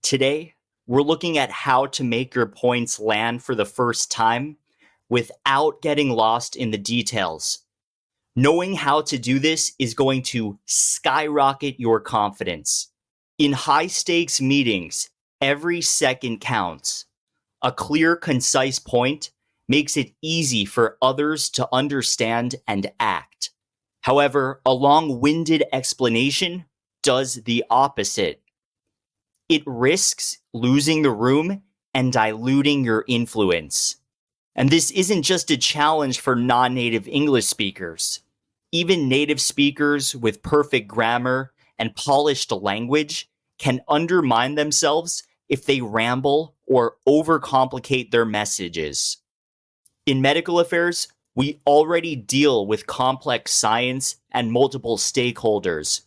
Today, we're looking at how to make your points land for the first time without getting lost in the details. Knowing how to do this is going to skyrocket your confidence. In high stakes meetings, every second counts. A clear, concise point makes it easy for others to understand and act. However, a long-winded explanation does the opposite. It risks losing the room and diluting your influence. And this isn't just a challenge for non-native English speakers. Even native speakers with perfect grammar and polished language can undermine themselves if they ramble or overcomplicate their messages. In medical affairs, we already deal with complex science and multiple stakeholders.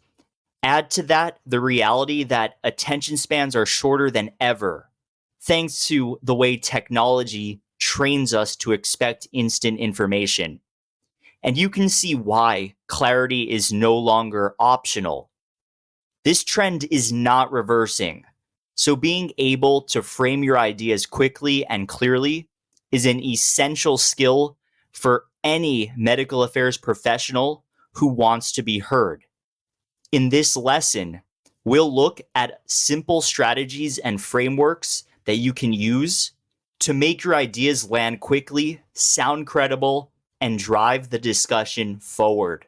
Add to that the reality that attention spans are shorter than ever, thanks to the way technology trains us to expect instant information. And you can see why clarity is no longer optional. This trend is not reversing, so being able to frame your ideas quickly and clearly is an essential skill for any medical affairs professional who wants to be heard. In this lesson, we'll look at simple strategies and frameworks that you can use to make your ideas land quickly, sound credible, and drive the discussion forward.